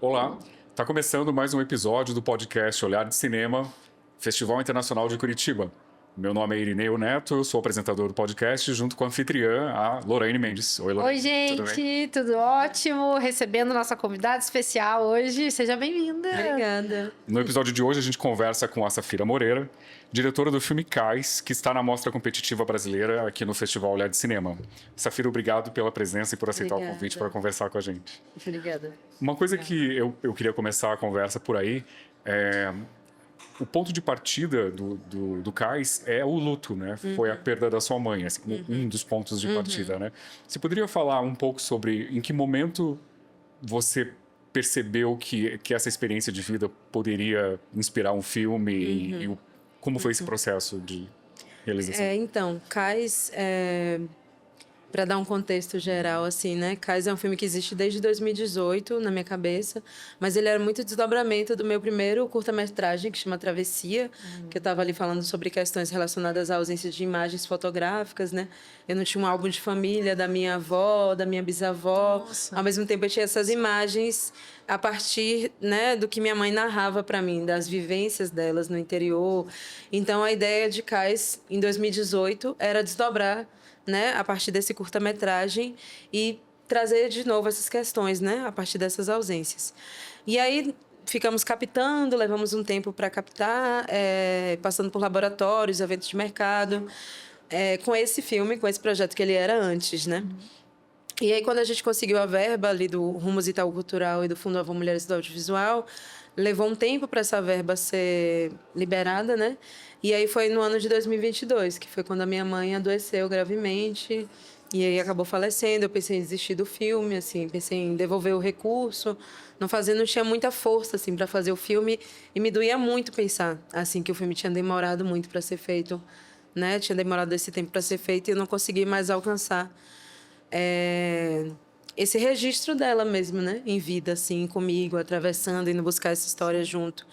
Olá, está começando mais um episódio do podcast Olhar de Cinema, Festival Internacional de Curitiba. Meu nome é Irineu Neto, eu sou apresentador do podcast, junto com a anfitriã, a Lorraine Mendes. Oi, Lorraine. Oi, gente, tudo ótimo? Recebendo nossa convidada especial hoje. Seja bem-vinda. Obrigada. No episódio de hoje, a gente conversa com a Safira Moreira, diretora do filme Cais, que está na Mostra Competitiva Brasileira aqui no Festival Olhar de Cinema. Safira, obrigado pela presença e por aceitar o convite para conversar com a gente. Obrigada. Uma coisa que eu queria começar a conversa por aí é... O ponto de partida do Cais é o luto, né? Foi a perda da sua mãe, assim, um dos pontos de partida, né? Você poderia falar um pouco sobre em que momento você percebeu que essa experiência de vida poderia inspirar um filme e como foi esse processo de realização? Então, Cais, para dar um contexto geral, assim, né? Cais é um filme que existe desde 2018 na minha cabeça, mas ele era muito desdobramento do meu primeiro curta-metragem, que chama Travessia, que eu estava ali falando sobre questões relacionadas à ausência de imagens fotográficas, né? Eu não tinha um álbum de família da minha avó, da minha bisavó. Nossa. Ao mesmo tempo, eu tinha essas imagens a partir, né, do que minha mãe narrava para mim, das vivências delas no interior. Então, a ideia de Cais, em 2018, era desdobrar, né, a partir desse curta-metragem e trazer de novo essas questões, né, a partir dessas ausências. E aí ficamos captando, levamos um tempo para captar, passando por laboratórios, eventos de mercado, com esse filme, com esse projeto que ele era antes, né? E aí, quando a gente conseguiu a verba ali do Rumos Itaú Cultural e do Fundo Avô Mulheres do Audiovisual, levou um tempo para essa verba ser liberada, né? E aí foi no ano de 2022, que foi quando a minha mãe adoeceu gravemente e aí acabou falecendo. Eu pensei em desistir do filme, assim, pensei em devolver o recurso, não tinha muita força assim para fazer o filme e me doía muito pensar assim que o filme tinha demorado muito para ser feito, né? Tinha demorado esse tempo para ser feito e eu não consegui mais alcançar esse registro dela mesmo, né? Em vida, assim, comigo, atravessando, indo buscar essa história junto.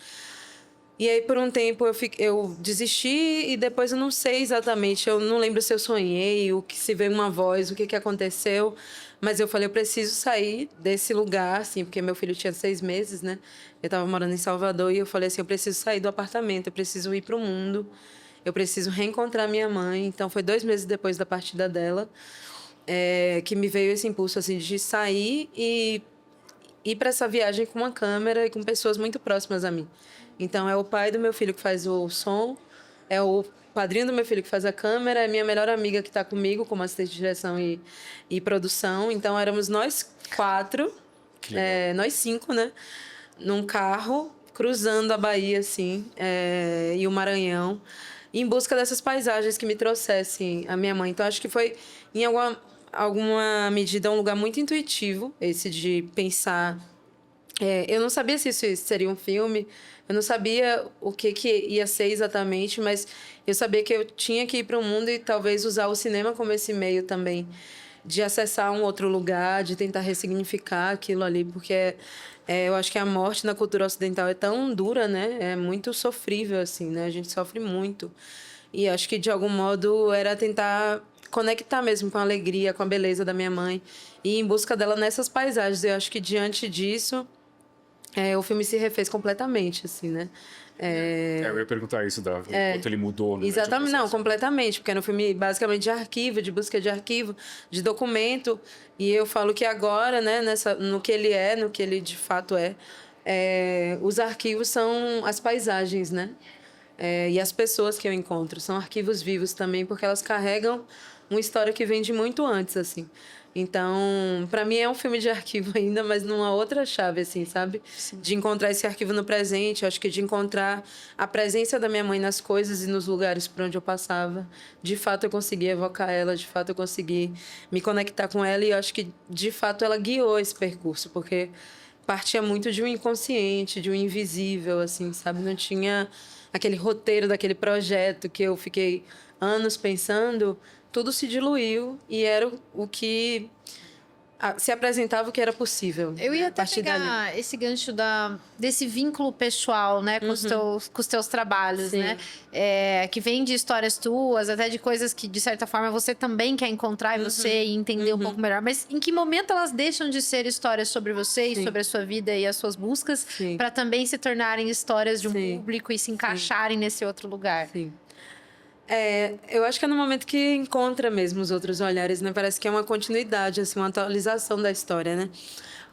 E aí, por um tempo, eu desisti e depois eu não sei exatamente, eu não lembro se eu sonhei, o que se veio uma voz, o que aconteceu, mas eu falei, eu preciso sair desse lugar, assim, porque meu filho tinha 6 meses, né? Eu estava morando em Salvador e eu falei assim, eu preciso sair do apartamento, eu preciso ir para o mundo, eu preciso reencontrar minha mãe. Então, foi 2 meses depois da partida dela, que me veio esse impulso, assim, de sair e ir para essa viagem com uma câmera e com pessoas muito próximas a mim. Então, é o pai do meu filho que faz o som, é o padrinho do meu filho que faz a câmera, é minha melhor amiga que está comigo como assistente de direção e produção. Então, éramos nós 4, nós 5, né? Num carro, cruzando a Bahia, assim, e o Maranhão, em busca dessas paisagens que me trouxessem a minha mãe. Então, acho que foi, em alguma medida, um lugar muito intuitivo, esse de pensar. Eu não sabia se isso seria um filme, eu não sabia o que ia ser exatamente, mas eu sabia que eu tinha que ir para o mundo e talvez usar o cinema como esse meio também de acessar um outro lugar, de tentar ressignificar aquilo ali, porque eu acho que a morte na cultura ocidental é tão dura, né? É muito sofrível, assim, né? A gente sofre muito. E acho que, de algum modo, era tentar conectar mesmo com a alegria, com a beleza da minha mãe e ir em busca dela nessas paisagens. Eu acho que, diante disso, o filme se refez completamente, assim, né? Eu ia perguntar isso, o quanto ele mudou, né? Exatamente, não, completamente, porque era um filme basicamente de arquivo, de busca de arquivo, de documento, e eu falo que agora, né, no que ele de fato os arquivos são as paisagens, né? E as pessoas que eu encontro são arquivos vivos também, porque elas carregam uma história que vem de muito antes, assim. Então, para mim é um filme de arquivo ainda, mas numa outra chave, assim, sabe? Sim. De encontrar esse arquivo no presente, acho que de encontrar a presença da minha mãe nas coisas e nos lugares por onde eu passava. De fato, eu consegui evocar ela, de fato, eu consegui me conectar com ela e eu acho que, de fato, ela guiou esse percurso, porque partia muito de um inconsciente, de um invisível, assim, sabe? Não tinha aquele roteiro daquele projeto que eu fiquei anos pensando, tudo se diluiu e era o que se apresentava o que era possível. Eu ia a até partir dali. pegar esse gancho desse vínculo pessoal, né, com os teus trabalhos, Sim. né? Que vem de histórias tuas, até de coisas que, de certa forma, você também quer encontrar em você e entender um pouco melhor. Mas em que momento elas deixam de ser histórias sobre você e Sim. sobre a sua vida e as suas buscas, Sim. para também se tornarem histórias de um Sim. público e se encaixarem nesse outro lugar? Sim. Eu acho que é no momento que encontra mesmo os outros olhares, né? Parece que é uma continuidade, assim, uma atualização da história, né?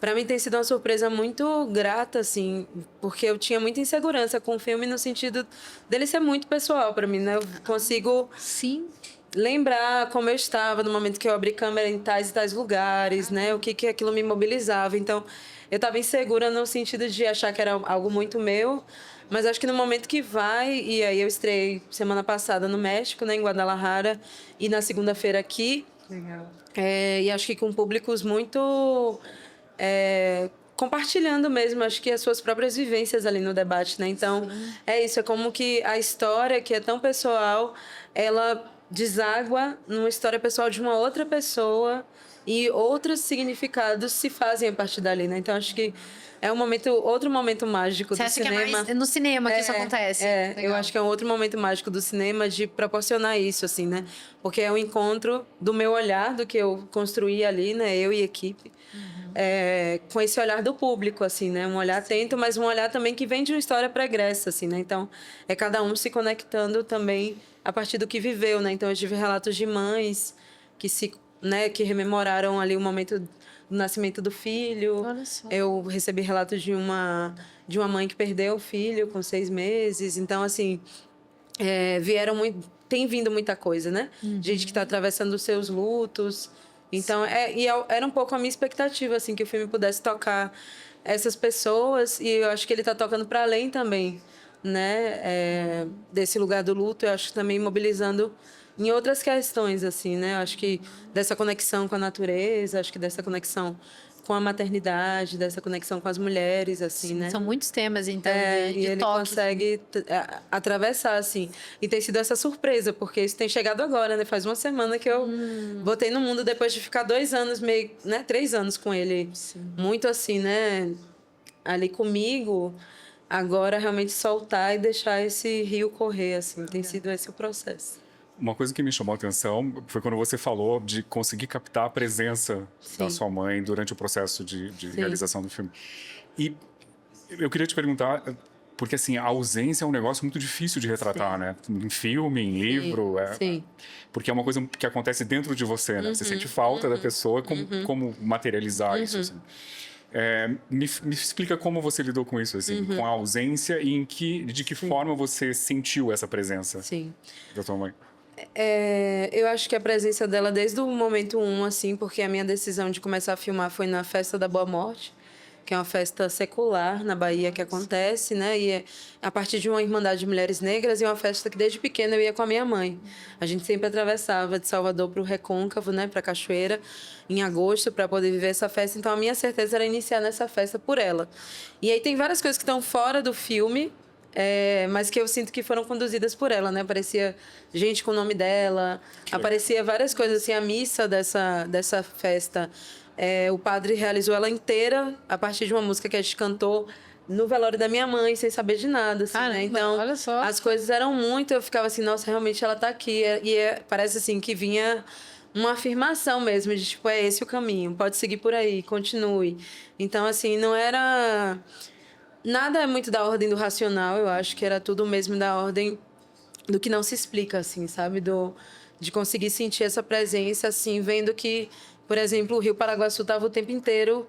Para mim tem sido uma surpresa muito grata, assim, porque eu tinha muita insegurança com o filme no sentido dele ser muito pessoal para mim, né? Eu consigo Sim. lembrar como eu estava no momento que eu abri câmera em tais e tais lugares, né? O que aquilo me mobilizava. Então, eu estava insegura no sentido de achar que era algo muito meu, mas acho que no momento que vai, e aí eu estreiei semana passada no México, né, em Guadalajara, e na segunda-feira aqui. Legal. E acho que com públicos muito compartilhando mesmo, acho que as suas próprias vivências ali no debate, né? Então, é isso, é como que a história, que é tão pessoal, ela deságua numa história pessoal de uma outra pessoa e outros significados se fazem a partir dali, né? Então, acho que é outro momento mágico Você do acha cinema. que é mais no cinema que isso acontece? Eu Legal. acho que é um outro momento mágico do cinema de proporcionar isso, assim, né? Porque é o encontro do meu olhar, do que eu construí ali, né? Eu e a equipe. Com esse olhar do público, assim, né? Um olhar atento, mas um olhar também que vem de uma história pregressa, assim, né? Então, é cada um se conectando também a partir do que viveu, né? Então, eu tive relatos de mães que rememoraram ali o momento do nascimento do filho. Olha só. Eu recebi relatos de uma mãe que perdeu o filho com 6 meses. Então, assim, tem vindo muita coisa, né? Gente que está atravessando os seus lutos. Então, era um pouco a minha expectativa, assim, que o filme pudesse tocar essas pessoas. E eu acho que ele está tocando para além também, né? Desse lugar do luto. Eu acho que também mobilizando em outras questões, assim, né? Eu acho que dessa conexão com a natureza, acho que dessa conexão com a maternidade, dessa conexão com as mulheres, assim, né? São muitos temas, então, E de ele toque. consegue atravessar, assim. E tem sido essa surpresa, porque isso tem chegado agora, né? Faz uma semana que eu botei no mundo depois de ficar 2 anos, 3 anos com ele. Sim. Muito assim, né? Ali comigo. Agora, realmente soltar e deixar esse rio correr, assim. Tem sido esse o processo. Uma coisa que me chamou a atenção foi quando você falou de conseguir captar a presença da sua mãe durante o processo de realização do filme. E eu queria te perguntar, porque assim, a ausência é um negócio muito difícil de retratar, né? Em filme, em livro. Sim. Porque é uma coisa que acontece dentro de você, né? Você sente falta da pessoa, como materializar isso, assim. Me explica como você lidou com isso, assim, com a ausência e de que forma você sentiu essa presença da tua mãe. Eu acho que a presença dela desde o momento 1, assim, porque a minha decisão de começar a filmar foi na Festa da Boa Morte, que é uma festa secular na Bahia que acontece, né? E é a partir de uma Irmandade de Mulheres Negras e uma festa que desde pequena eu ia com a minha mãe. A gente sempre atravessava de Salvador para o Recôncavo, né? Para Cachoeira, em agosto, para poder viver essa festa. Então a minha certeza era iniciar nessa festa por ela. E aí tem várias coisas que estão fora do filme, mas que eu sinto que foram conduzidas por ela, né? Aparecia gente com o nome dela, aparecia várias coisas, assim, a missa dessa festa. O padre realizou ela inteira a partir de uma música que a gente cantou no velório da minha mãe, sem saber de nada, assim, né? Então, olha só. as coisas eram muito, eu ficava assim, nossa, realmente ela tá aqui. Parece assim que vinha uma afirmação mesmo, de tipo, é esse o caminho, pode seguir por aí, continue. Então, assim, não era... Nada é muito da ordem do racional, eu acho que era tudo mesmo da ordem do que não se explica, assim, sabe? De conseguir sentir essa presença, assim, vendo que, por exemplo, o Rio Paraguaçu estava o tempo inteiro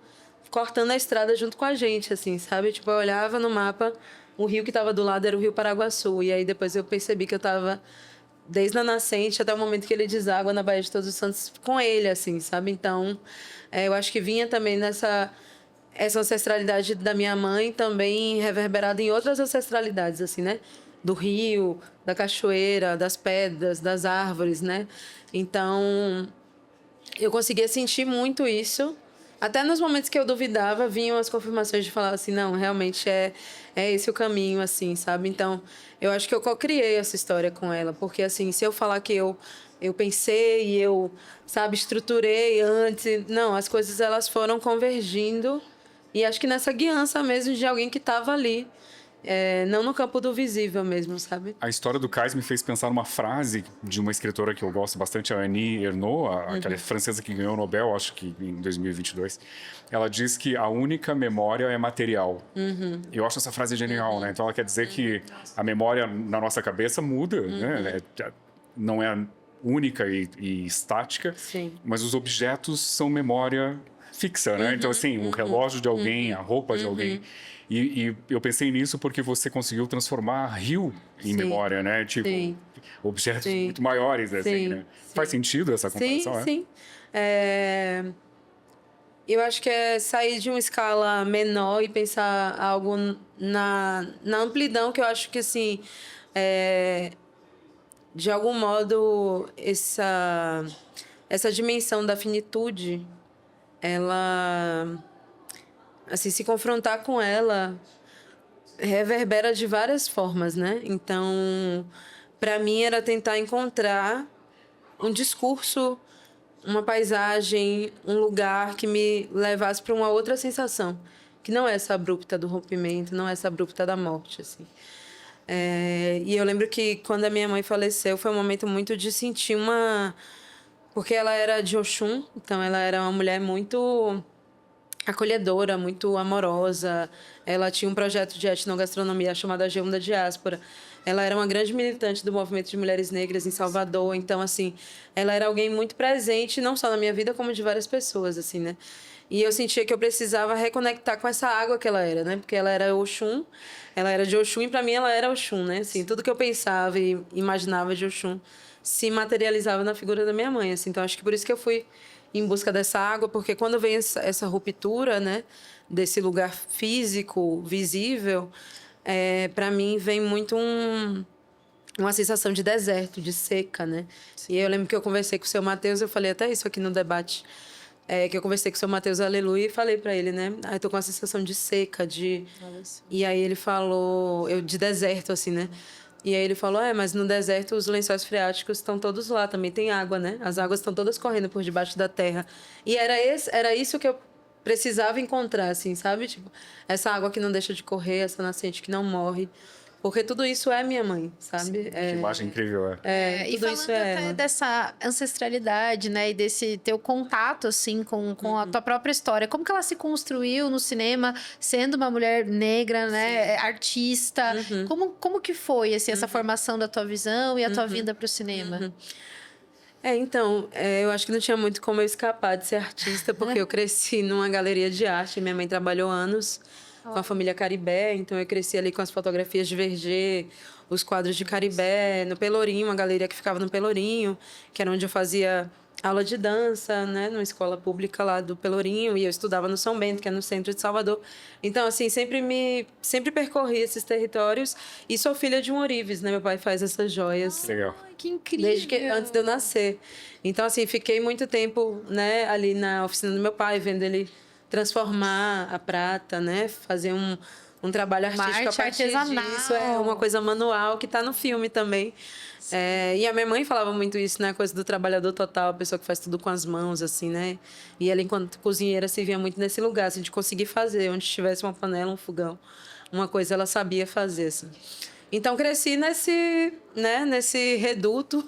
cortando a estrada junto com a gente, assim, sabe? Tipo, eu olhava no mapa, o rio que estava do lado era o Rio Paraguaçu, e aí depois eu percebi que eu estava desde a nascente até o momento que ele deságua na Baía de Todos os Santos com ele, assim, sabe? Então, eu acho que vinha também essa ancestralidade da minha mãe também reverberada em outras ancestralidades, assim, né? Do rio, da cachoeira, das pedras, das árvores, né? Então, eu conseguia sentir muito isso. Até nos momentos que eu duvidava, vinham as confirmações de falar assim, não, realmente é esse o caminho, assim, sabe? Então, eu acho que eu co-criei essa história com ela, porque, assim, se eu falar que eu eu pensei e eu, sabe, estruturei antes. Não, as coisas elas foram convergindo e acho que nessa guiança mesmo de alguém que estava ali. Não no campo do visível mesmo, sabe? A história do cais me fez pensar numa frase de uma escritora que eu gosto bastante, a Annie Ernaux, aquela francesa que ganhou o Nobel, acho que em 2022. Ela diz que a única memória é material. Eu acho essa frase genial, né? Então ela quer dizer que a memória na nossa cabeça muda, né? Não é única e estática, Sim. mas os objetos são memória fixa, né? Então, assim, o relógio de alguém, a roupa de alguém. E eu pensei nisso porque você conseguiu transformar rio em memória, né? Tipo, objetos muito maiores, assim, né? Faz sentido essa comparação, Sim. Eu acho que é sair de uma escala menor e pensar algo na amplidão, que eu acho que, assim, de algum modo, essa dimensão da finitude, ela, assim, se confrontar com ela reverbera de várias formas, né? Então, para mim era tentar encontrar um discurso, uma paisagem, um lugar que me levasse para uma outra sensação, que não é essa abrupta do rompimento, não é essa abrupta da morte, assim. E eu lembro que quando a minha mãe faleceu foi um momento muito de sentir porque ela era de Oxum, então ela era uma mulher muito acolhedora, muito amorosa. Ela tinha um projeto de etnogastronomia chamado G1 da Diáspora. Ela era uma grande militante do movimento de mulheres negras em Salvador. Então, assim, ela era alguém muito presente, não só na minha vida, como de várias pessoas, assim, né? E eu sentia que eu precisava reconectar com essa água que ela era, né? Porque ela era Oxum, ela era de Oxum e para mim ela era Oxum, né? Assim, tudo que eu pensava e imaginava de Oxum se materializava na figura da minha mãe, assim. Então, acho que por isso que eu fui em busca dessa água, porque quando vem essa ruptura, né, desse lugar físico, visível, para mim vem muito uma sensação de deserto, de seca, né? Sim. E eu lembro que eu conversei com o seu Matheus, eu falei até isso aqui no debate, que eu conversei com o seu Matheus Aleluia e falei para ele, né? Eu tô com uma sensação de seca, E aí ele falou, de deserto, assim, né? E aí ele falou, mas no deserto os lençóis freáticos estão todos lá, também tem água, né? As águas estão todas correndo por debaixo da terra. E era isso que eu precisava encontrar, assim, sabe? Tipo, essa água que não deixa de correr, essa nascente que não morre. Porque tudo isso é minha mãe, sabe? Que imagem incrível, e tudo falando isso até dessa ancestralidade, né? E desse teu contato, assim, com a tua própria história. Como que ela se construiu no cinema, sendo uma mulher negra, né? Artista. Como que foi, assim, essa formação da tua visão e a tua vinda para o cinema? Então, eu acho que não tinha muito como eu escapar de ser artista, porque eu cresci numa galeria de arte. Minha mãe trabalhou anos com a família Caribé, então eu cresci ali com as fotografias de Verger, os quadros de Caribé, no Pelourinho, uma galeria que ficava no Pelourinho, que era onde eu fazia aula de dança, né, numa escola pública lá do Pelourinho, e eu estudava no São Bento, que é no centro de Salvador. Então, assim, sempre percorri esses territórios e sou filha de um ourives, né? Meu pai faz essas joias. Legal. Que incrível. Antes de eu nascer. Então, assim, fiquei muito tempo, né, ali na oficina do meu pai, vendo ele transformar a prata, né? Fazer um trabalho artístico a partir disso. É uma coisa manual que está no filme também. E a minha mãe falava muito isso, né? A coisa do trabalhador total, a pessoa que faz tudo com as mãos, assim, né? E ela, enquanto cozinheira, se via muito nesse lugar, assim, de conseguir fazer, onde tivesse uma panela, um fogão, uma coisa ela sabia fazer, assim. Então, cresci nesse reduto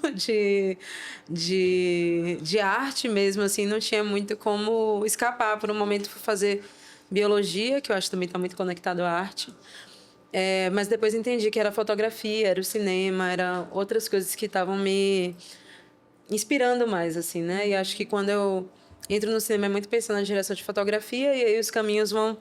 de arte mesmo, assim, não tinha muito como escapar. Por um momento, fui fazer biologia, que eu acho que também está muito conectado à arte. Mas depois entendi que era fotografia, era o cinema, eram outras coisas que estavam me inspirando mais, assim, né? E acho que quando eu entro no cinema é muito pensando na direção de fotografia e aí os caminhos vão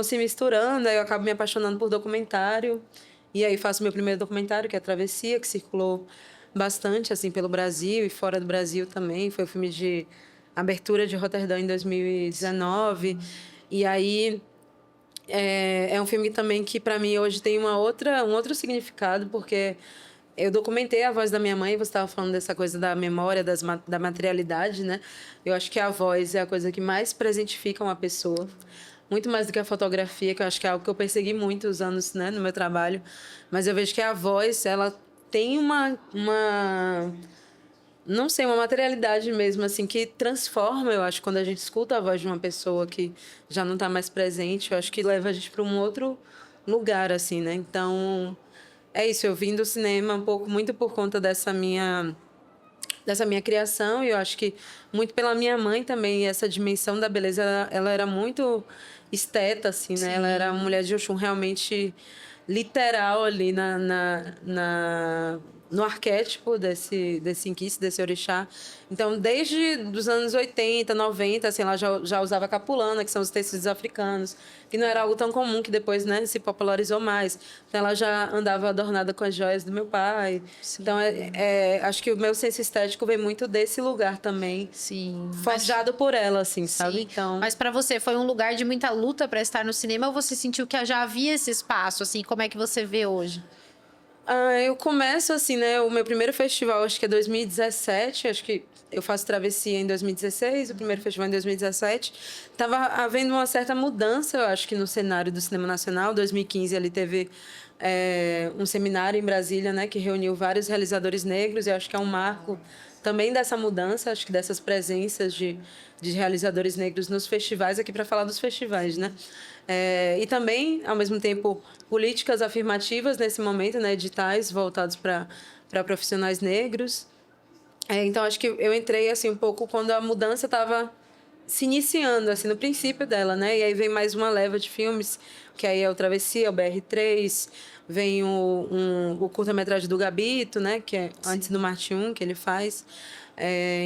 se misturando, aí eu acabo me apaixonando por documentário. E aí faço meu primeiro documentário, que é a Travessia, que circulou bastante, assim, pelo Brasil e fora do Brasil também. Foi o filme de abertura de Roterdã em 2019. E aí é um filme também que, para mim, hoje tem um outro significado, porque eu documentei a voz da minha mãe. Você estava falando dessa coisa da memória, da materialidade, né? Eu acho que a voz é a coisa que mais presentifica uma pessoa. Muito mais do que a fotografia, que eu acho que é algo que eu persegui muitos anos, né, no meu trabalho. Mas eu vejo que a voz, ela tem uma não sei, uma materialidade mesmo, assim, que transforma, eu acho, quando a gente escuta a voz de uma pessoa que já não está mais presente, eu acho que leva a gente para um outro lugar, assim, né? Então, é isso, eu vim do cinema um pouco, muito por conta dessa minha criação, e eu acho que muito pela minha mãe também, essa dimensão da beleza, ela era muito esteta, assim, né? Ela era uma mulher de Oxum realmente literal ali no arquétipo desse inquice, desse orixá. Então, desde os anos 80, 90, assim, ela já usava capulana, que são os tecidos africanos, que não era algo tão comum, que depois, né, se popularizou mais. Então, ela já andava adornada com as joias do meu pai. Sim. Então, acho que o meu senso estético vem muito desse lugar também. Sim. Forjado por ela, assim, sabe? Sim. Então... Mas para você, foi um lugar de muita luta para estar no cinema, ou você sentiu que já havia esse espaço, assim? Como é que você vê hoje? Eu começo assim, né? O meu primeiro festival, acho que é 2017. Acho que eu faço Travessia em 2016, o primeiro festival em 2017. Tava havendo uma certa mudança, eu acho que no cenário do cinema nacional. 2015 ali teve um seminário em Brasília, né? Que reuniu vários realizadores negros, e acho que é um marco também dessa mudança, acho que dessas presenças de realizadores negros nos festivais, aqui para falar dos festivais, né? E também, ao mesmo tempo, políticas afirmativas nesse momento, né? Editais voltados para profissionais negros. Então, acho que eu entrei assim um pouco quando a mudança estava se iniciando, assim, no princípio dela, né? E aí vem mais uma leva de filmes, que aí é o Travessia, o BR3, vem o curta-metragem do Gabito, né? Que é antes do Marte 1, que ele faz.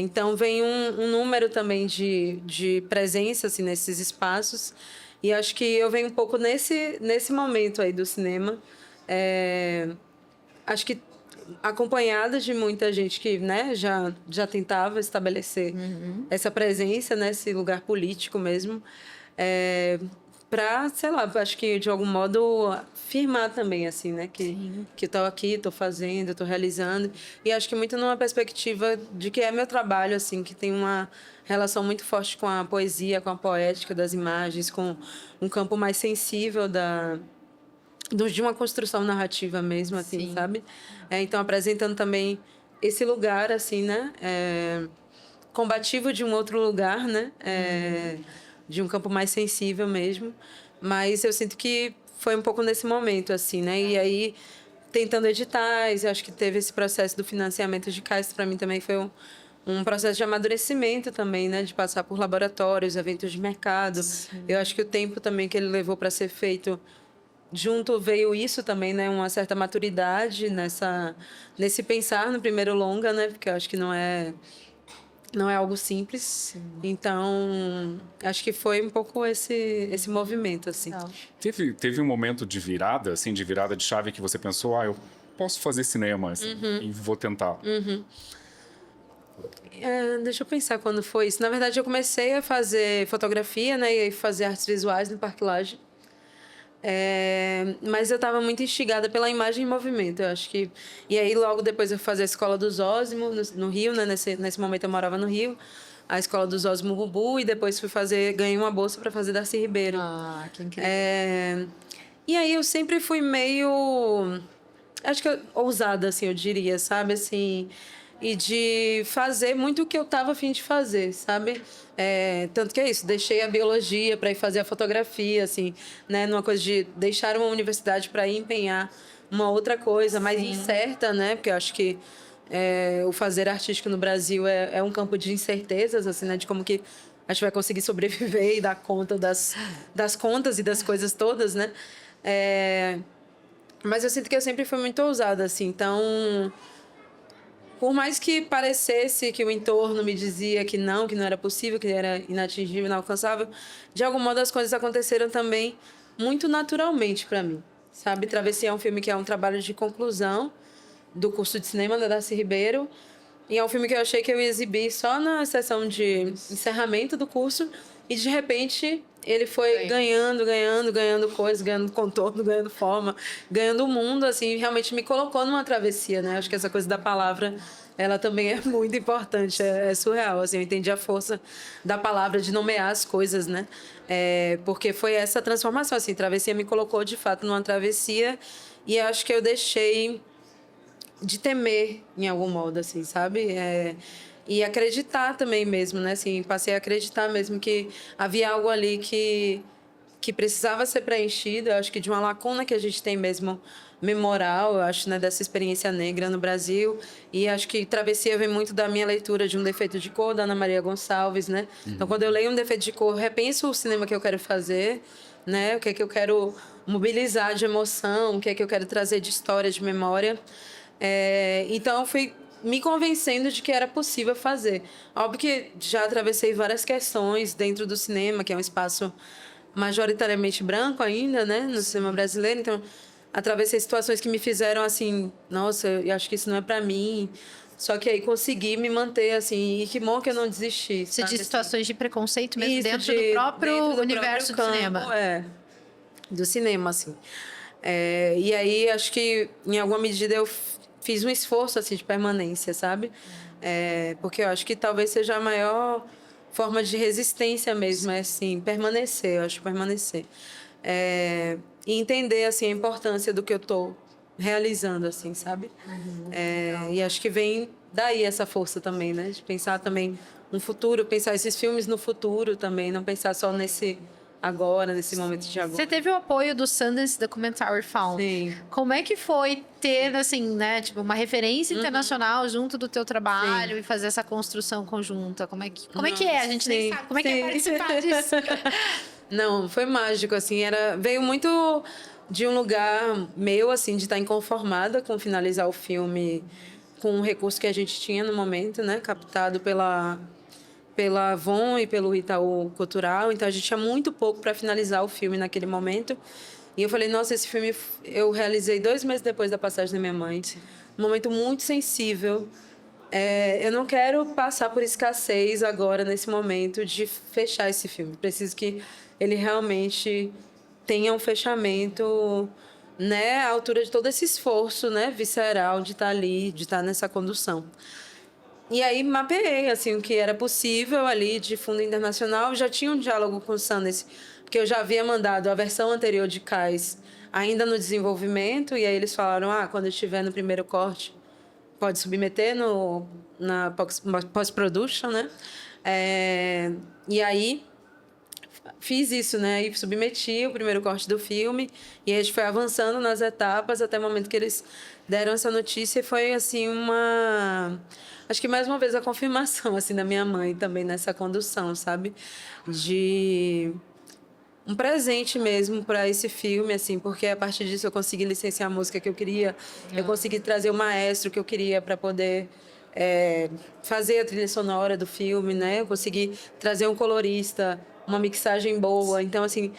Então, vem um número também de presença, assim, nesses espaços. E acho que eu venho um pouco nesse momento aí do cinema. Acho que acompanhada de muita gente que, né, já tentava estabelecer essa presença nesse lugar político mesmo, para, sei lá, acho que de algum modo firmar também, assim, né, que eu estou aqui, estou fazendo, estou realizando, e acho que muito numa perspectiva de que é meu trabalho, assim, que tem uma relação muito forte com a poesia, com a poética das imagens, com um campo mais sensível de uma construção narrativa mesmo, assim, Sim. sabe? Então, apresentando também esse lugar, assim, né? Combativo de um outro lugar, né? De um campo mais sensível mesmo. Mas eu sinto que foi um pouco nesse momento, assim, né? E aí, tentando editais, eu acho que teve esse processo do financiamento de CAIS, para mim também foi um processo de amadurecimento também, né? De passar por laboratórios, eventos de mercado. Sim. Eu acho que o tempo também que ele levou para ser feito... Junto veio isso também, né? Uma certa maturidade nesse pensar no primeiro longa, né? Porque eu acho que não é algo simples. Sim. Então, acho que foi um pouco esse movimento, assim. Teve um momento de virada, assim, de virada de chave que você pensou, eu posso fazer cinema, assim, e vou tentar. Deixa eu pensar quando foi isso. Na verdade, eu comecei a fazer fotografia, né? E aí fazer artes visuais no Parque Lage. Mas eu estava muito instigada pela imagem em movimento, eu acho que... E aí, logo depois, eu fazia a Escola do Zósimo, no Rio, né? Nesse momento, eu morava no Rio. A Escola do Zósimo Bubu, e depois ganhei uma bolsa para fazer Darcy Ribeiro. Ah, que incrível. E aí, eu sempre fui meio... Acho que ousada, assim, eu diria, sabe? Assim... E de fazer muito o que eu estava a fim de fazer, sabe? Tanto que é isso, deixei a biologia para ir fazer a fotografia, assim, né? Numa coisa de deixar uma universidade para ir empenhar uma outra coisa mais incerta, né? Porque eu acho que o fazer artístico no Brasil é um campo de incertezas, assim, né? De como que a gente vai conseguir sobreviver e dar conta das contas e das coisas todas, né? Mas eu sinto que eu sempre fui muito ousada, assim, então... Por mais que parecesse que o entorno me dizia que não era possível, que era inatingível, inalcançável, de algum modo as coisas aconteceram também muito naturalmente para mim, sabe? Travessia é um filme que é um trabalho de conclusão do curso de cinema da Darcy Ribeiro, e é um filme que eu achei que eu ia exibir só na sessão de encerramento do curso, e de repente ele foi ganhando coisas, ganhando contorno, ganhando forma, ganhando o mundo, assim, realmente me colocou numa travessia, né? Acho que essa coisa da palavra, ela também é muito importante, é surreal, assim, eu entendi a força da palavra de nomear as coisas, né? Porque foi essa transformação, assim, travessia me colocou, de fato, numa travessia, e acho que eu deixei de temer em algum modo, assim, sabe? E acreditar também mesmo, né? Assim, passei a acreditar mesmo que havia algo ali que precisava ser preenchido. Eu acho que de uma lacuna que a gente tem mesmo memoral, eu acho, né, dessa experiência negra no Brasil. E acho que Travessia vem muito da minha leitura de Um Defeito de Cor, da Ana Maria Gonçalves, né? Então, quando eu leio Um Defeito de Cor, repenso o cinema que eu quero fazer, né? O que é que eu quero mobilizar de emoção, o que é que eu quero trazer de história, de memória. Então, eu fui me convencendo de que era possível fazer. Óbvio que já atravessei várias questões dentro do cinema, que é um espaço majoritariamente branco ainda, né, no cinema brasileiro. Então, atravessei situações que me fizeram assim, nossa, eu acho que isso não é para mim. Só que aí consegui me manter assim, e que bom que eu não desisti. Você sabe? diz situações de preconceito mesmo Isso, dentro do próprio dentro do universo próprio do campo, cinema. Do cinema, assim. E aí, acho que, em alguma medida, eu fiz um esforço, assim, de permanência, sabe? Porque eu acho que talvez seja a maior forma de resistência mesmo, é, assim, permanecer, eu acho, permanecer. E entender, assim, a importância do que eu tô realizando, assim, sabe? E acho que vem daí essa força também, né? De pensar também no futuro, pensar esses filmes no futuro também, não pensar só nesse agora, nesse momento de agora. Você teve o apoio do Sundance Documentary Fund. Sim. Como é que foi ter, assim, né, tipo, uma referência internacional junto do teu trabalho e fazer essa construção conjunta? Como é que é? A gente nem sabe. Como é que é participar disso? Não, foi mágico, assim, veio muito de um lugar meu, assim, de estar inconformada com finalizar o filme com o recurso que a gente tinha no momento, né, captado pela Avon e pelo Itaú Cultural. Então, a gente tinha muito pouco para finalizar o filme naquele momento. E eu falei, nossa, esse filme eu realizei 2 meses depois da passagem da minha mãe. Um momento muito sensível. Eu não quero passar por escassez agora, nesse momento, de fechar esse filme. Preciso que ele realmente tenha um fechamento, né, à altura de todo esse esforço, né, visceral de estar ali, de estar nessa condução. E aí mapeei assim o que era possível ali de fundo internacional. Já tinha um diálogo com o Sundance, porque eu já havia mandado a versão anterior de Cais ainda no desenvolvimento, e aí eles falaram: quando eu estiver no primeiro corte, pode submeter na post-production, né? E aí fiz isso, né? E submeti o primeiro corte do filme, e a gente foi avançando nas etapas até o momento que eles deram essa notícia. E foi assim acho que mais uma vez a confirmação assim da minha mãe também nessa condução, sabe? De um presente mesmo para esse filme, assim, porque a partir disso eu consegui licenciar a música que eu queria, eu consegui trazer o maestro que eu queria para poder fazer a trilha sonora do filme, né? Eu consegui trazer um colorista, uma mixagem boa. Então, assim,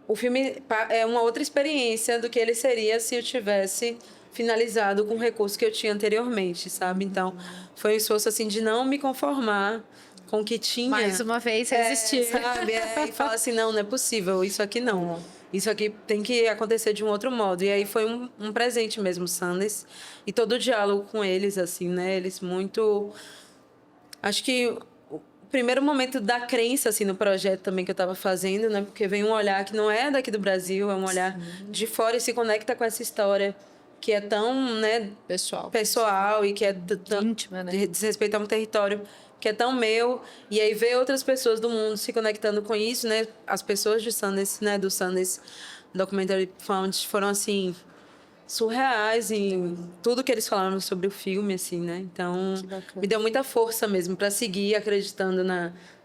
o filme é uma outra experiência do que ele seria se eu tivesse finalizado com o recurso que eu tinha anteriormente, sabe? Então, foi um esforço, assim, de não me conformar com o que tinha. Mais uma vez, resistir. Sabe? E fala assim, não é possível, isso aqui não. Isso aqui tem que acontecer de um outro modo. E aí foi um presente mesmo, Sundance. E todo o diálogo com eles, assim, né? Eles muito... Acho que o primeiro momento da crença, assim, no projeto também que eu estava fazendo, né? Porque vem um olhar que não é daqui do Brasil, é um olhar de fora e se conecta com essa história que é tão, né, pessoal e que é íntima, né? Diz respeito a um território que é tão meu. E aí ver outras pessoas do mundo se conectando com isso, né? As pessoas de Sundance, né, do Sundance Documentary Fund foram assim surreais em tudo que eles falaram sobre o filme, assim, né? Então, me deu muita força mesmo para seguir acreditando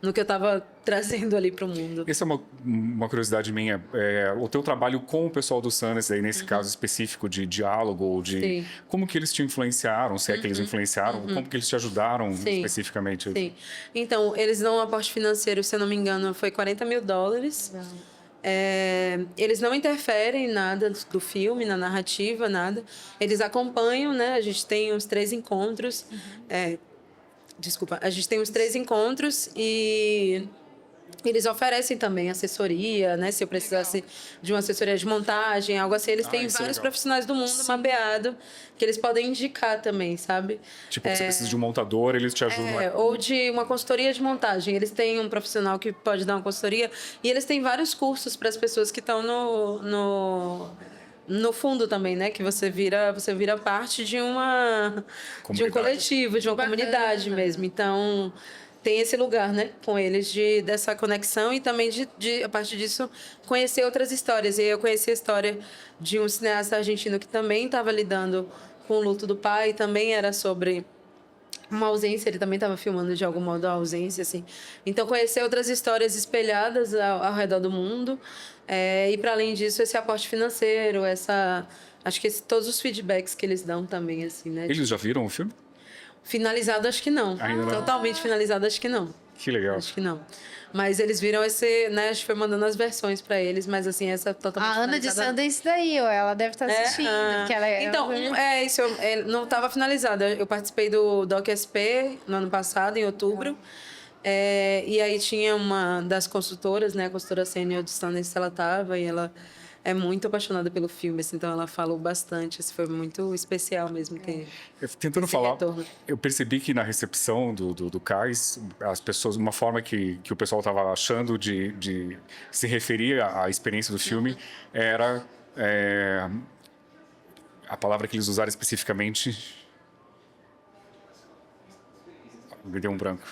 no que eu estava trazendo ali para o mundo. Essa é uma curiosidade minha. O teu trabalho com o pessoal do Sundance, aí, nesse caso específico de diálogo, ou de Sim. como que eles te influenciaram, se é que eles influenciaram, como que eles te ajudaram especificamente? Sim. Então, eles dão um aporte financeiro, se eu não me engano, foi $40 mil. Eles não interferem em nada do filme, na narrativa, nada. Eles acompanham, né? A gente tem uns 3 encontros. A gente tem uns 3 encontros e eles oferecem também assessoria, né? Se eu precisasse de uma assessoria de montagem, algo assim. Eles têm vários profissionais do mundo mapeado que eles podem indicar também, sabe? Tipo, você precisa de um montador, eles te ajudam. Ou de uma consultoria de montagem. Eles têm um profissional que pode dar uma consultoria e eles têm vários cursos para as pessoas que estão no no fundo também, né? Que você vira parte de um coletivo, de uma comunidade mesmo. Então, tem esse lugar, né? Com eles dessa conexão e também a partir disso, conhecer outras histórias. E aí eu conheci a história de um cineasta argentino que também estava lidando com o luto do pai, também era sobre uma ausência, ele também estava filmando de algum modo a ausência, assim. Então, conhecer outras histórias espelhadas ao redor do mundo. E, para além disso, esse aporte financeiro, acho que todos os feedbacks que eles dão também, assim, né? Eles já viram o filme? Finalizado, acho que não. Ainda não? Totalmente finalizado, acho que não. Que legal. Acho que não. Mas eles viram né? Acho que foi mandando as versões para eles, mas assim, essa totalmente A Ana de Sundance daí, ó, ela deve estar assistindo. Porque ela então, isso, não estava finalizada. Eu participei do DocSP no ano passado, em outubro. E aí tinha uma das consultoras, né? A consultora sênior do Sundance, ela estava e ela é muito apaixonada pelo filme, assim, então ela falou bastante. Foi muito especial mesmo. Tentando falar, retorno. Eu percebi que na recepção do Cais, as pessoas, uma forma que o pessoal estava achando de se referir à experiência do filme era a palavra que eles usaram especificamente. Me deu um branco.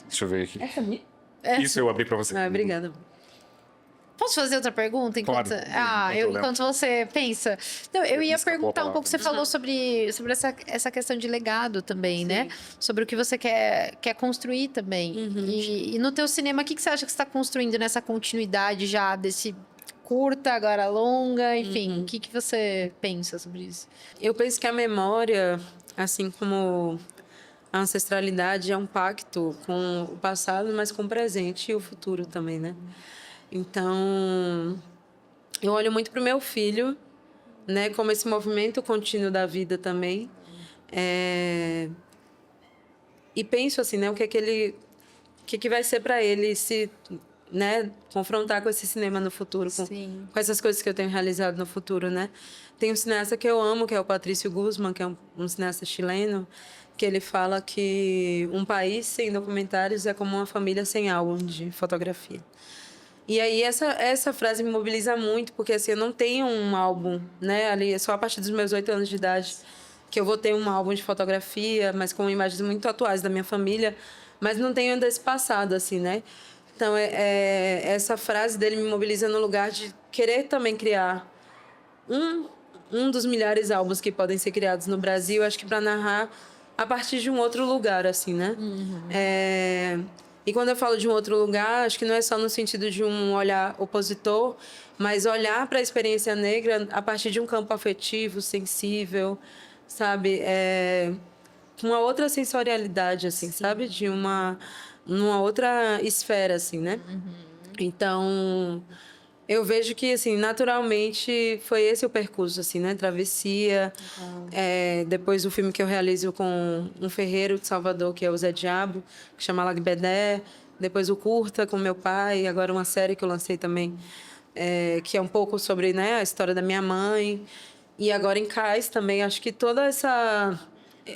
Deixa eu ver aqui. Isso eu abri para você. Obrigada. Posso fazer outra pergunta? Enquanto você pensa. Não, eu ia perguntar um pouco, você falou sobre essa questão de legado também, Sim. né? Sobre o que você quer construir também. E no teu cinema, o que você acha que você está construindo nessa continuidade já desse curta, agora longa, enfim? O que você pensa sobre isso? Eu penso que a memória, assim como a ancestralidade, é um pacto com o passado, mas com o presente e o futuro também, né? Então, eu olho muito para o meu filho, né, como esse movimento contínuo da vida também. E penso assim, né, o que vai ser para ele se, né, confrontar com esse cinema no futuro, com essas coisas que eu tenho realizado no futuro, né? Tem um cineasta que eu amo, que é o Patrício Guzmán, que é um cineasta chileno, que ele fala que um país sem documentários é como uma família sem álbum de fotografia. E aí essa frase me mobiliza muito, porque assim, eu não tenho um álbum, né? Ali é só a partir dos meus 8 anos de idade que eu vou ter um álbum de fotografia, mas com imagens muito atuais da minha família, mas não tenho ainda esse passado, assim, né? Então, essa frase dele me mobiliza no lugar de querer também criar um dos milhares de álbuns que podem ser criados no Brasil, acho que para narrar a partir de um outro lugar, assim, né? E quando eu falo de um outro lugar, acho que não é só no sentido de um olhar opositor, mas olhar para a experiência negra a partir de um campo afetivo, sensível, sabe? Com uma outra sensorialidade, assim, sabe? Numa outra esfera, assim, né? Então, eu vejo que, assim, naturalmente foi esse o percurso, assim, né? Travessia. Depois o filme que eu realizo com um ferreiro de Salvador, que é o Zé Diabo, que chama Lagbedé. Depois o curta com meu pai. Agora uma série que eu lancei também, que é um pouco sobre, né, a história da minha mãe. E agora em Cais também. Acho que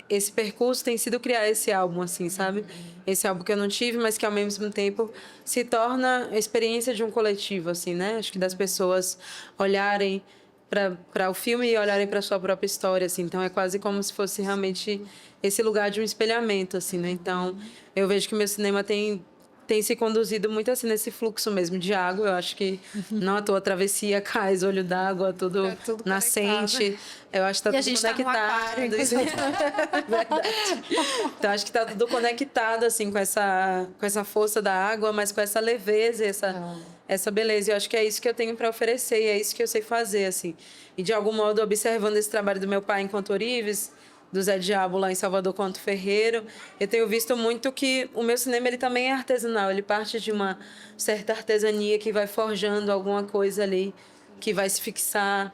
esse percurso tem sido criar esse álbum, assim, sabe? Esse álbum que eu não tive, mas que ao mesmo tempo se torna a experiência de um coletivo, assim, né? Acho que das pessoas olharem para o filme e olharem para sua própria história, assim. Então é quase como se fosse realmente esse lugar de um espelhamento, assim, né? Então eu vejo que o meu cinema tem se conduzido muito assim nesse fluxo mesmo de água. Eu acho que não à toa Travessia, Cais, Olho d'Água, tudo nascente. Eu acho que está tudo conectado. Verdade. Então acho que está tudo conectado assim com essa força da água, mas com essa leveza, essa beleza. Eu acho que é isso que eu tenho para oferecer, e é isso que eu sei fazer, assim. E de algum modo, observando esse trabalho do meu pai enquanto Orives, do Zé Diabo lá em Salvador quanto ferreiro, eu tenho visto muito que o meu cinema ele também é artesanal, ele parte de uma certa artesania que vai forjando alguma coisa ali, que vai se fixar,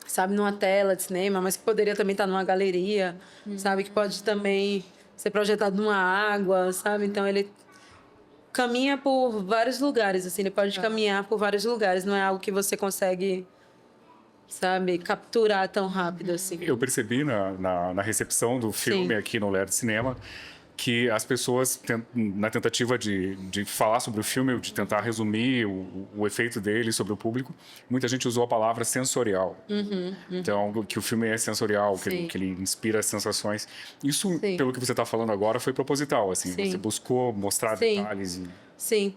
sabe, numa tela de cinema, mas que poderia também estar numa galeria, sabe, que pode também ser projetado numa água, sabe, então ele caminha por vários lugares, assim, ele pode caminhar por vários lugares, não é algo que você consegue, sabe, capturar tão rápido assim. Eu percebi na recepção do filme aqui no Ler Cinema que as pessoas, na tentativa de falar sobre o filme, de tentar resumir o efeito dele sobre o público, muita gente usou a palavra sensorial. Então, que o filme é sensorial, que ele inspira sensações. Isso, pelo que você está falando agora, foi proposital, assim. Você buscou mostrar detalhes. Sim.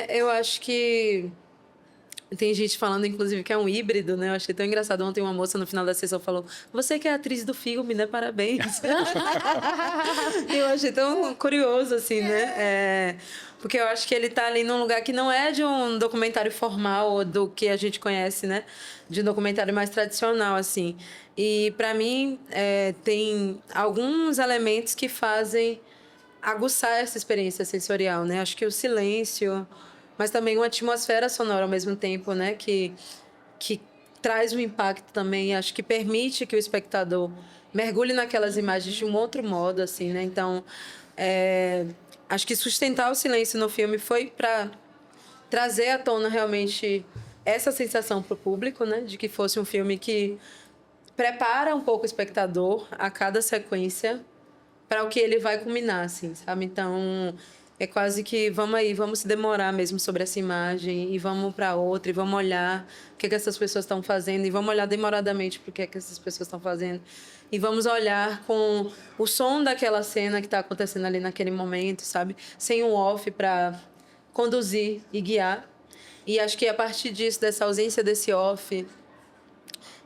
Eu acho que tem gente falando, inclusive, que é um híbrido, né? Eu achei tão engraçado. Ontem uma moça, no final da sessão, falou: você que é atriz do filme, né? Parabéns. Eu achei tão curioso, assim, né? Porque eu acho que ele tá ali num lugar que não é de um documentário formal, ou do que a gente conhece, né? De um documentário mais tradicional, assim. E, para mim, tem alguns elementos que fazem aguçar essa experiência sensorial, né? Acho que o silêncio, mas também uma atmosfera sonora ao mesmo tempo, né? Que traz um impacto também, acho que permite que o espectador mergulhe naquelas imagens de um outro modo, assim, né? Então, acho que sustentar o silêncio no filme foi para trazer à tona realmente essa sensação para o público, né? De que fosse um filme que prepara um pouco o espectador a cada sequência para o que ele vai culminar, assim, sabe? Então, é quase que vamos se demorar mesmo sobre essa imagem e vamos para outra e vamos olhar o que essas pessoas estão fazendo e vamos olhar demoradamente para o que essas pessoas estão fazendo e vamos olhar com o som daquela cena que está acontecendo ali naquele momento, sabe? Sem um off para conduzir e guiar. E acho que a partir disso, dessa ausência desse off,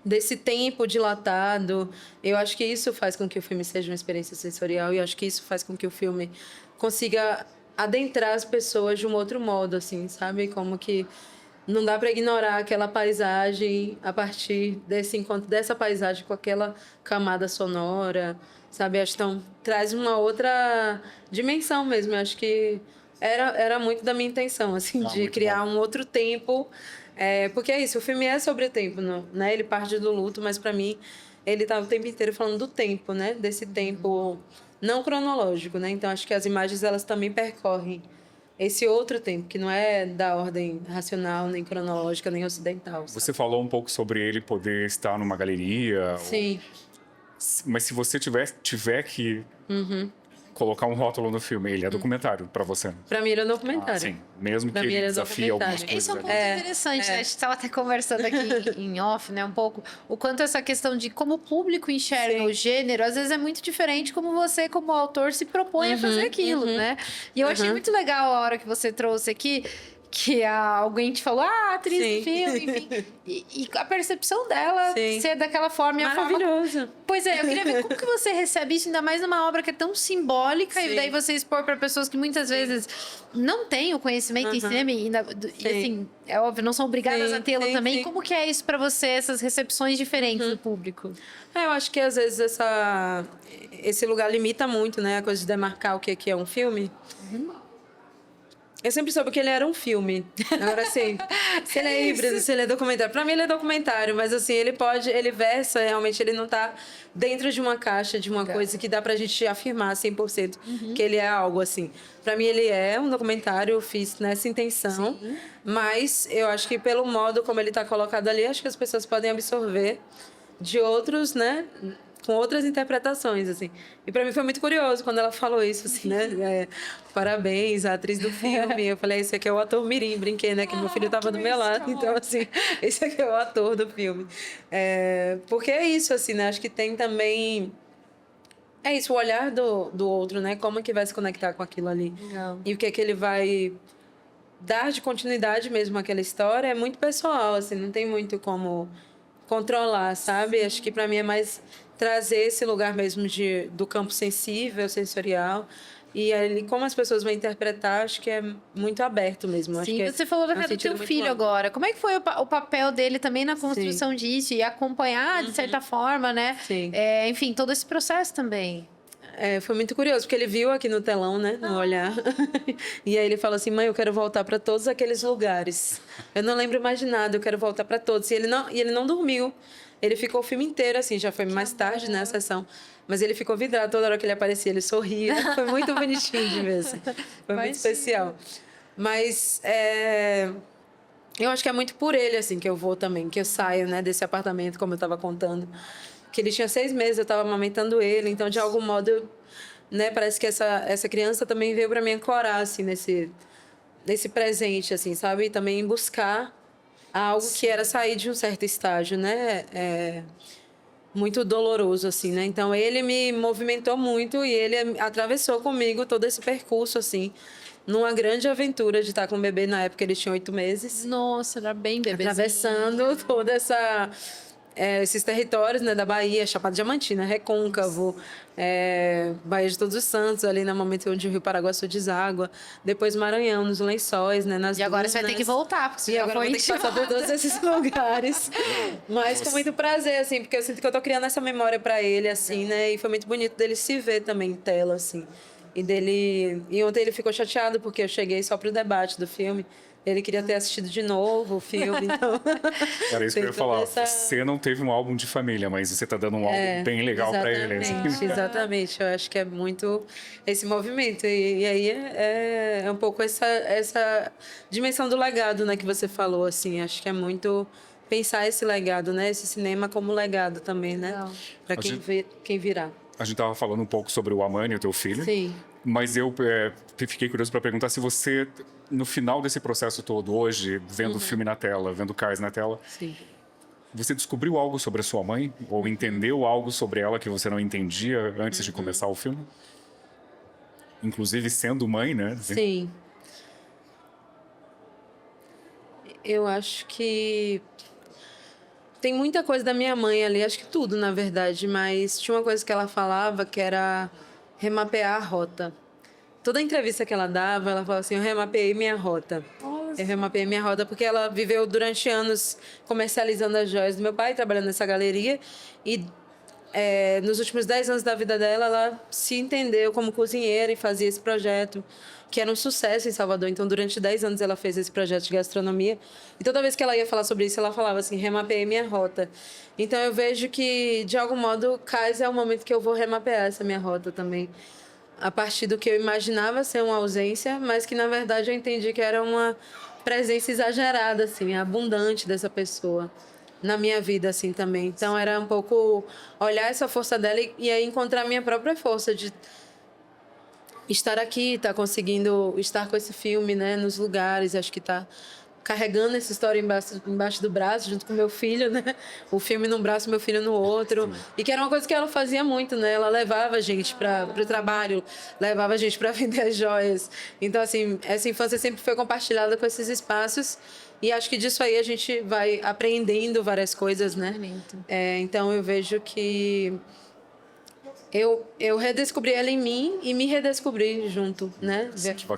desse tempo dilatado, eu acho que isso faz com que o filme seja uma experiência sensorial e eu acho que isso faz com que o filme consiga adentrar as pessoas de um outro modo, assim, sabe? Como que não dá para ignorar aquela paisagem a partir desse encontro dessa paisagem com aquela camada sonora, sabe? Acho que então traz uma outra dimensão mesmo. Eu acho que era muito da minha intenção, assim, de criar um outro tempo. Porque é isso, o filme é sobre o tempo, né? Ele parte do luto, mas para mim ele tá o tempo inteiro falando do tempo, né? Desse tempo não cronológico, né? Então acho que as imagens elas também percorrem esse outro tempo que não é da ordem racional, nem cronológica, nem ocidental. Você falou um pouco sobre ele poder estar numa galeria. Sim. Mas se você tiver que colocar um rótulo no filme, ele é documentário para você? Para mim ele é um documentário. Sim, mesmo Pra que mim, ele ele é desafie algumas documentário. coisas. Esse é um ponto ali. interessante, né? A gente estava até conversando aqui em off, né? Um pouco. O quanto essa questão de como o público enxerga o gênero, às vezes é muito diferente como você, como autor, se propõe a fazer aquilo, né? E eu achei muito legal a hora que você trouxe aqui, que alguém te falou, atriz do filme, enfim. E a percepção dela ser daquela forma. Maravilhoso. Pois é, eu queria ver como que você recebe isso, ainda mais numa obra que é tão simbólica, e daí você expor para pessoas que muitas vezes não têm o conhecimento em cinema, e assim, é óbvio, não são obrigadas a tê-lo também. Como que é isso para você, essas recepções diferentes do público? Eu acho que às vezes esse lugar limita muito, né? A coisa de demarcar o que é um filme. Eu sempre soube que ele era um filme. Agora, assim, se ele é híbrido, se ele é documentário. Pra mim, ele é documentário, mas, assim, ele versa, realmente, ele não tá dentro de uma caixa, de uma coisa que dá pra gente afirmar 100% que ele é algo, assim. Pra mim, ele é um documentário, eu fiz nessa intenção, mas eu acho que pelo modo como ele tá colocado ali, acho que as pessoas podem absorver de outros, né? Com outras interpretações, assim. E para mim foi muito curioso quando ela falou isso, assim, né? Parabéns, a atriz do filme. Eu falei, esse aqui é o ator mirim, brinquei, né? Que meu filho estava do meu lado. Então, assim, esse aqui é o ator do filme. Porque é isso, assim, né? Acho que tem também... É isso, o olhar do outro, né? Como é que vai se conectar com aquilo ali. Legal. E o que é que ele vai dar de continuidade mesmo àquela história é muito pessoal, assim. Não tem muito como controlar, sabe? Acho que para mim é mais trazer esse lugar mesmo do campo sensível, sensorial. E ali, como as pessoas vão interpretar, acho que é muito aberto mesmo. Acho que você falou do teu filho agora. Como é que foi o papel dele também na construção disso? E acompanhar, de certa forma, né? Sim. Enfim, todo esse processo também. Foi muito curioso, porque ele viu aqui no telão, né? No olhar. E aí ele falou assim, mãe, eu quero voltar para todos aqueles lugares. Eu não lembro mais de nada, eu quero voltar para todos. E ele não dormiu. Ele ficou o filme inteiro, assim, já foi mais tarde, né, a sessão. Mas ele ficou vidrado toda hora que ele aparecia, ele sorria. Foi muito bonitinho de ver, assim. Foi muito especial. Mas eu acho que é muito por ele, assim, que eu vou também, que eu saio, né, desse apartamento, como eu estava contando. Que ele tinha 6 meses, eu estava amamentando ele, então, de algum modo, né? Parece que essa criança também veio para me ancorar, assim, nesse presente, assim, sabe? E também buscar algo que era sair de um certo estágio, né? Muito doloroso, assim, né? Então, ele me movimentou muito e ele atravessou comigo todo esse percurso, assim, numa grande aventura de estar com o bebê. Na época, ele tinha 8 meses. Nossa, era bem bebezinho. Atravessando toda esses territórios, né, da Bahia, Chapada Diamantina, Recôncavo, Baía de Todos os Santos, ali no momento onde o Rio Paraguaçu deságua, depois Maranhão, nos Lençóis, né, nas E agora dunas. você vai ter que voltar, porque você E já agora eu foi vou ter que passar por todos esses lugares. Mas com muito prazer, assim, porque eu sinto que eu tô criando essa memória para ele, assim, né, e foi muito bonito dele se ver também em tela, assim. E ontem ele ficou chateado porque eu cheguei só pro debate do filme. Ele queria ter assistido de novo o filme, então... Era isso que eu ia falar. Você não teve um álbum de família, mas você tá dando um álbum bem legal para ele. Exatamente. Eu acho que é muito esse movimento. E aí é um pouco essa dimensão do legado, né, que você falou, assim. Acho que é muito pensar esse legado, né? Esse cinema como legado também, né? Para quem virá. A gente tava falando um pouco sobre o Amani, o teu filho. Sim. Mas eu fiquei curioso para perguntar se você, no final desse processo todo, hoje, vendo o filme na tela, vendo o Cais na tela, Sim. você descobriu algo sobre a sua mãe? Ou entendeu algo sobre ela que você não entendia antes de começar o filme? Inclusive sendo mãe, né? Sim. Eu acho que tem muita coisa da minha mãe ali, acho que tudo, na verdade, mas tinha uma coisa que ela falava que era remapear a rota. Toda entrevista que ela dava, ela falava assim, eu remapeei minha rota. Nossa. Eu remapeei minha rota porque ela viveu durante anos comercializando as joias do meu pai, trabalhando nessa galeria, e nos últimos 10 anos da vida dela, ela se entendeu como cozinheira e fazia esse projeto, que era um sucesso em Salvador. Então, durante 10 anos, ela fez esse projeto de gastronomia. E toda vez que ela ia falar sobre isso, ela falava assim, remapeei minha rota. Então, eu vejo que, de algum modo, Cais é o momento que eu vou remapear essa minha rota também. A partir do que eu imaginava ser uma ausência, mas que, na verdade, eu entendi que era uma presença exagerada, assim, abundante dessa pessoa na minha vida, assim, também. Então, era um pouco olhar essa força dela e aí encontrar a minha própria força de estar aqui, estar conseguindo estar com esse filme, né, nos lugares, acho que tá carregando essa história embaixo do braço, junto com meu filho, né? O filme num braço, meu filho no outro. E que era uma coisa que ela fazia muito, né? Ela levava a gente para o trabalho, levava a gente para vender as joias. Então, assim, essa infância sempre foi compartilhada com esses espaços. E acho que disso aí a gente vai aprendendo várias coisas, né? Então, eu vejo que eu redescobri ela em mim e me redescobri junto, né?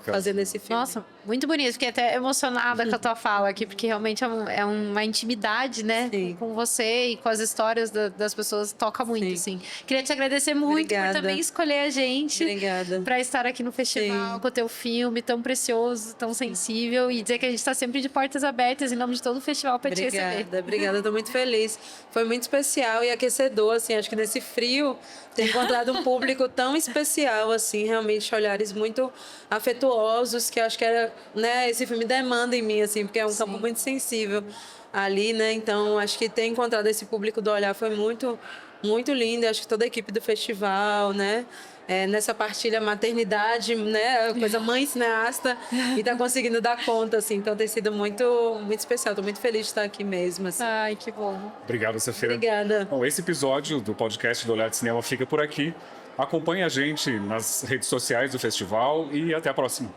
Fazendo esse filme. Nossa, muito bonito. Fiquei até emocionada com a tua fala aqui, porque realmente é uma intimidade, né? Sim. Com você e com as histórias das pessoas, toca muito, assim. Queria te agradecer muito por também escolher a gente. Obrigada. Para estar aqui no festival com o teu filme tão precioso, tão sensível, e dizer que a gente está sempre de portas abertas em nome de todo o festival para te receber. Obrigada, estou muito feliz. Foi muito especial e aquecedor, assim, acho que nesse frio ter encontrado um público tão especial, assim, realmente olhares muito afetuosos, que eu acho que era, né, esse filme demanda em mim, assim, porque é um campo muito sensível ali, né? Então, acho que ter encontrado esse público do olhar foi muito, muito lindo. Acho que toda a equipe do festival, né? Nessa partilha maternidade, né? Coisa mãe cineasta e tá conseguindo dar conta, assim. Então tem sido muito, muito especial. Tô muito feliz de estar aqui mesmo, assim. Ai, que bom. Obrigado, Safira. Obrigada. Bom, esse episódio do podcast do Olhar de Cinema fica por aqui. Acompanhe a gente nas redes sociais do festival e até a próxima.